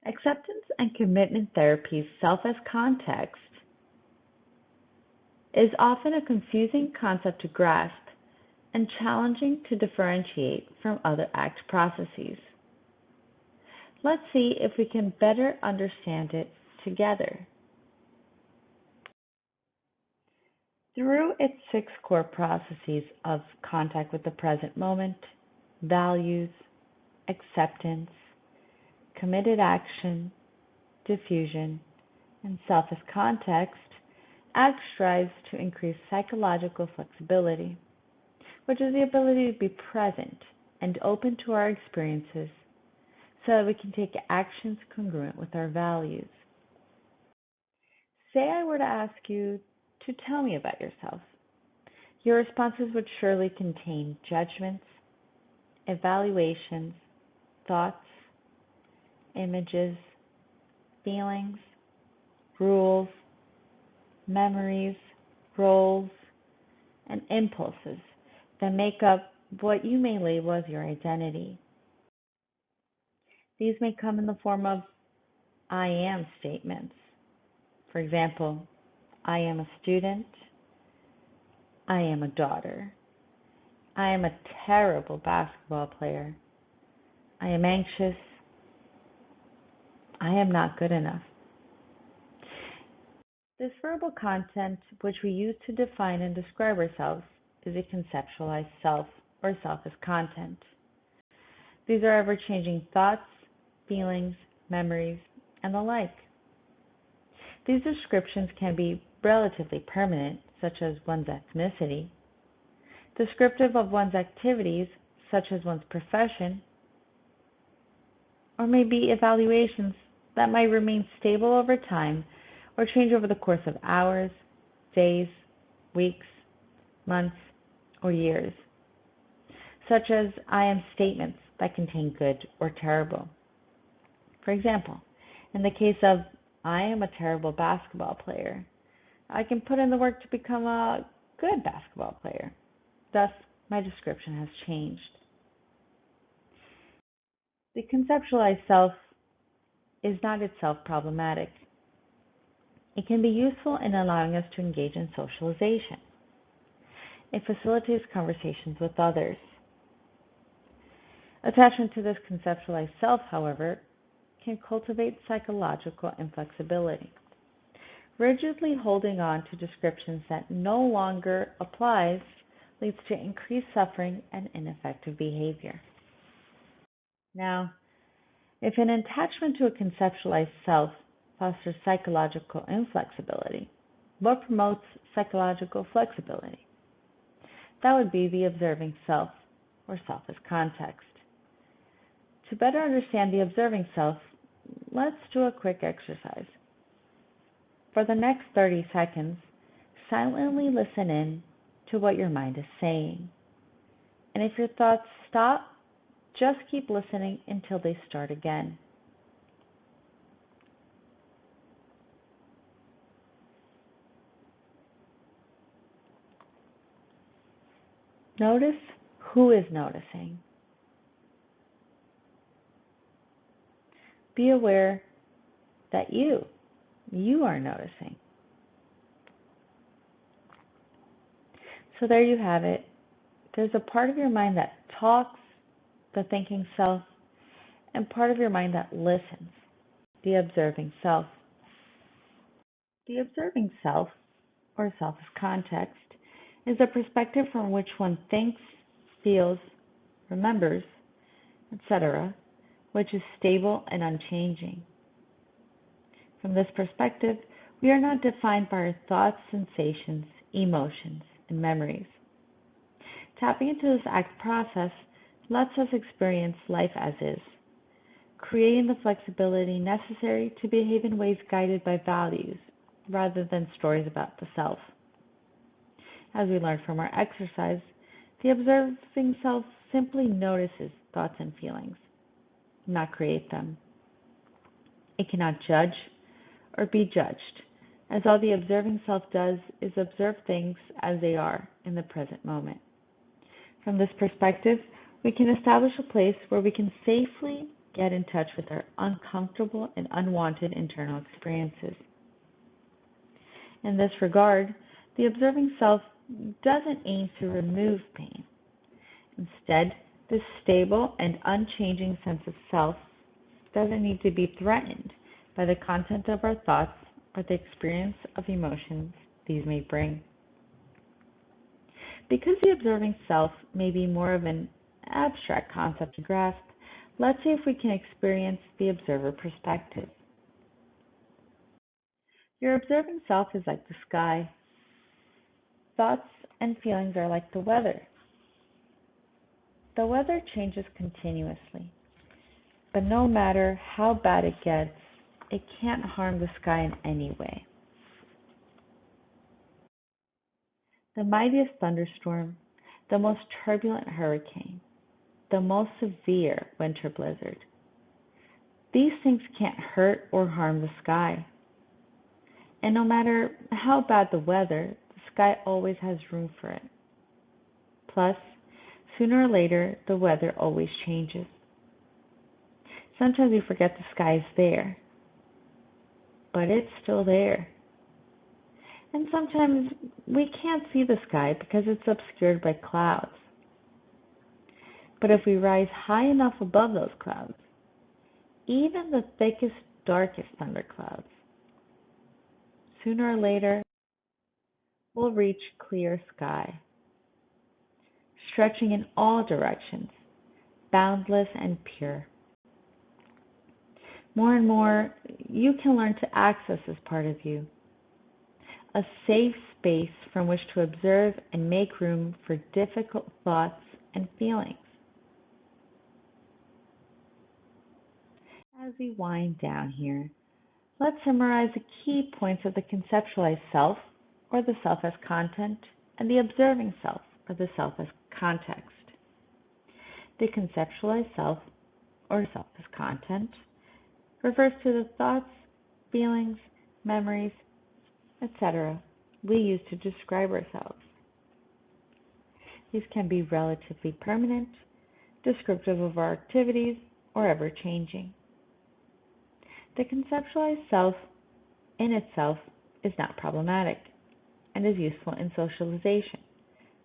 Acceptance and commitment therapy's self as context is often a confusing concept to grasp and challenging to differentiate from other ACT processes. Let's see if we can better understand it together. Through its 6 core processes of contact with the present moment, values, acceptance, committed action, diffusion, and self as context, ACT strives to increase psychological flexibility, which is the ability to be present and open to our experiences so that we can take actions congruent with our values. Say I were to ask you to tell me about yourself. Your responses would surely contain judgments, evaluations, thoughts, images, feelings, rules, memories, roles, and impulses that make up what you may label as your identity. These may come in the form of I am statements. For example, I am a student. I am a daughter. I am a terrible basketball player. I am anxious. I am not good enough. This verbal content, which we use to define and describe ourselves, is a conceptualized self or self as content. These are ever-changing thoughts, feelings, memories, and the like. These descriptions can be relatively permanent, such as one's ethnicity, descriptive of one's activities, such as one's profession, or may be evaluations that might remain stable over time or change over the course of hours, days, weeks, months, or years, such as I am statements that contain good or terrible. For example, in the case of I am a terrible basketball player, I can put in the work to become a good basketball player. Thus, my description has changed. The conceptualized self is not itself problematic. It can be useful in allowing us to engage in socialization. It facilitates conversations with others. Attachment to this conceptualized self, however, can cultivate psychological inflexibility. Rigidly holding on to descriptions that no longer applies leads to increased suffering and ineffective behavior. Now, if an attachment to a conceptualized self fosters psychological inflexibility, what promotes psychological flexibility? That would be the observing self, or self as context. To better understand the observing self, let's do a quick exercise. For the next 30 seconds, silently listen in to what your mind is saying. And if your thoughts stop, just keep listening until they start again. Notice who is noticing. Be aware that you are noticing. So there you have it. There's a part of your mind that talks, the thinking self, and part of your mind that listens, the observing self. The observing self, or self as context, is a perspective from which one thinks, feels, remembers, etc., which is stable and unchanging. From this perspective, we are not defined by our thoughts, sensations, emotions, and memories. Tapping into this ACT process lets us experience life as is, creating the flexibility necessary to behave in ways guided by values rather than stories about the self. As we learned from our exercise, the observing self simply notices thoughts and feelings, not create them. It cannot judge or be judged, as all the observing self does is observe things as they are in the present moment. From this perspective, we can establish a place where we can safely get in touch with our uncomfortable and unwanted internal experiences. In this regard, the observing self doesn't aim to remove pain. Instead, this stable and unchanging sense of self doesn't need to be threatened by the content of our thoughts or the experience of emotions these may bring. Because the observing self may be more of an abstract concept to grasp, let's see if we can experience the observer perspective. Your observing self is like the sky. Thoughts and feelings are like the weather. The weather changes continuously, but no matter how bad it gets, it can't harm the sky in any way. The mightiest thunderstorm, the most turbulent hurricane, the most severe winter blizzard. These things can't hurt or harm the sky. And no matter how bad the weather, the sky always has room for it. Plus, sooner or later, the weather always changes. Sometimes we forget the sky is there, but it's still there. And sometimes we can't see the sky because it's obscured by clouds. But if we rise high enough above those clouds, even the thickest, darkest thunderclouds, sooner or later, we'll reach clear sky, stretching in all directions, boundless and pure. More and more, you can learn to access this part of you, a safe space from which to observe and make room for difficult thoughts and feelings. As we wind down here, let's summarize the key points of the conceptualized self, or the self as content, and the observing self, or the self as context. The conceptualized self, or self as content, refers to the thoughts, feelings, memories, etc. we use to describe ourselves. These can be relatively permanent, descriptive of our activities, or ever-changing. The conceptualized self in itself is not problematic and is useful in socialization,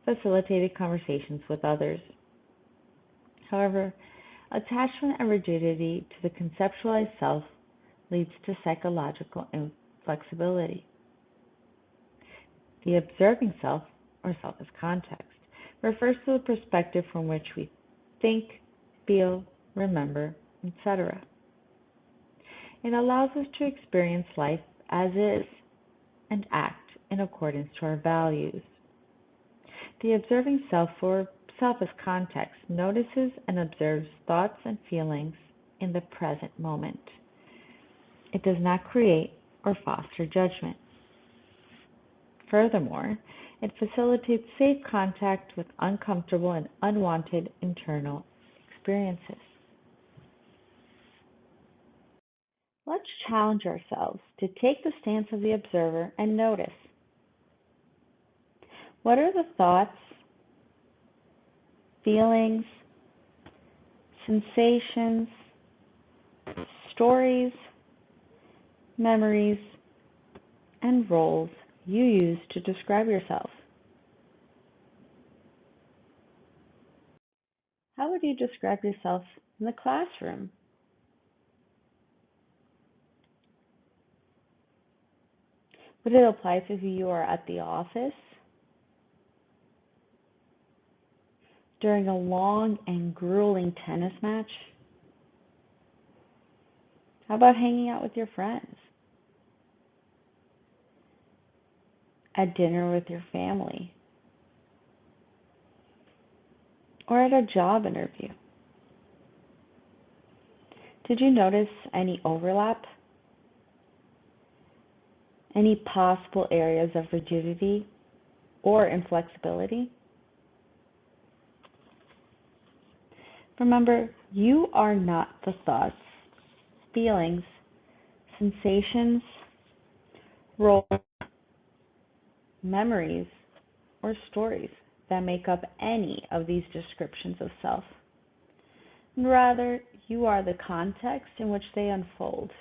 facilitating conversations with others. However, attachment and rigidity to the conceptualized self leads to psychological inflexibility. The observing self, or self as context, refers to the perspective from which we think, feel, remember, etc. It allows us to experience life as is and act in accordance to our values. The observing self, or self as context, notices and observes thoughts and feelings in the present moment. It does not create or foster judgment. Furthermore, it facilitates safe contact with uncomfortable and unwanted internal experiences. Let's challenge ourselves to take the stance of the observer and notice. What are the thoughts, feelings, sensations, stories, memories, and roles you use to describe yourself? How would you describe yourself in the classroom? Would it apply to who you are at the office? During a long and grueling tennis match? How about hanging out with your friends? At dinner with your family? Or at a job interview? Did you notice any overlap? Any possible areas of rigidity or inflexibility? Remember, you are not the thoughts, feelings, sensations, roles, memories, or stories that make up any of these descriptions of self. Rather, You are the context in which they unfold.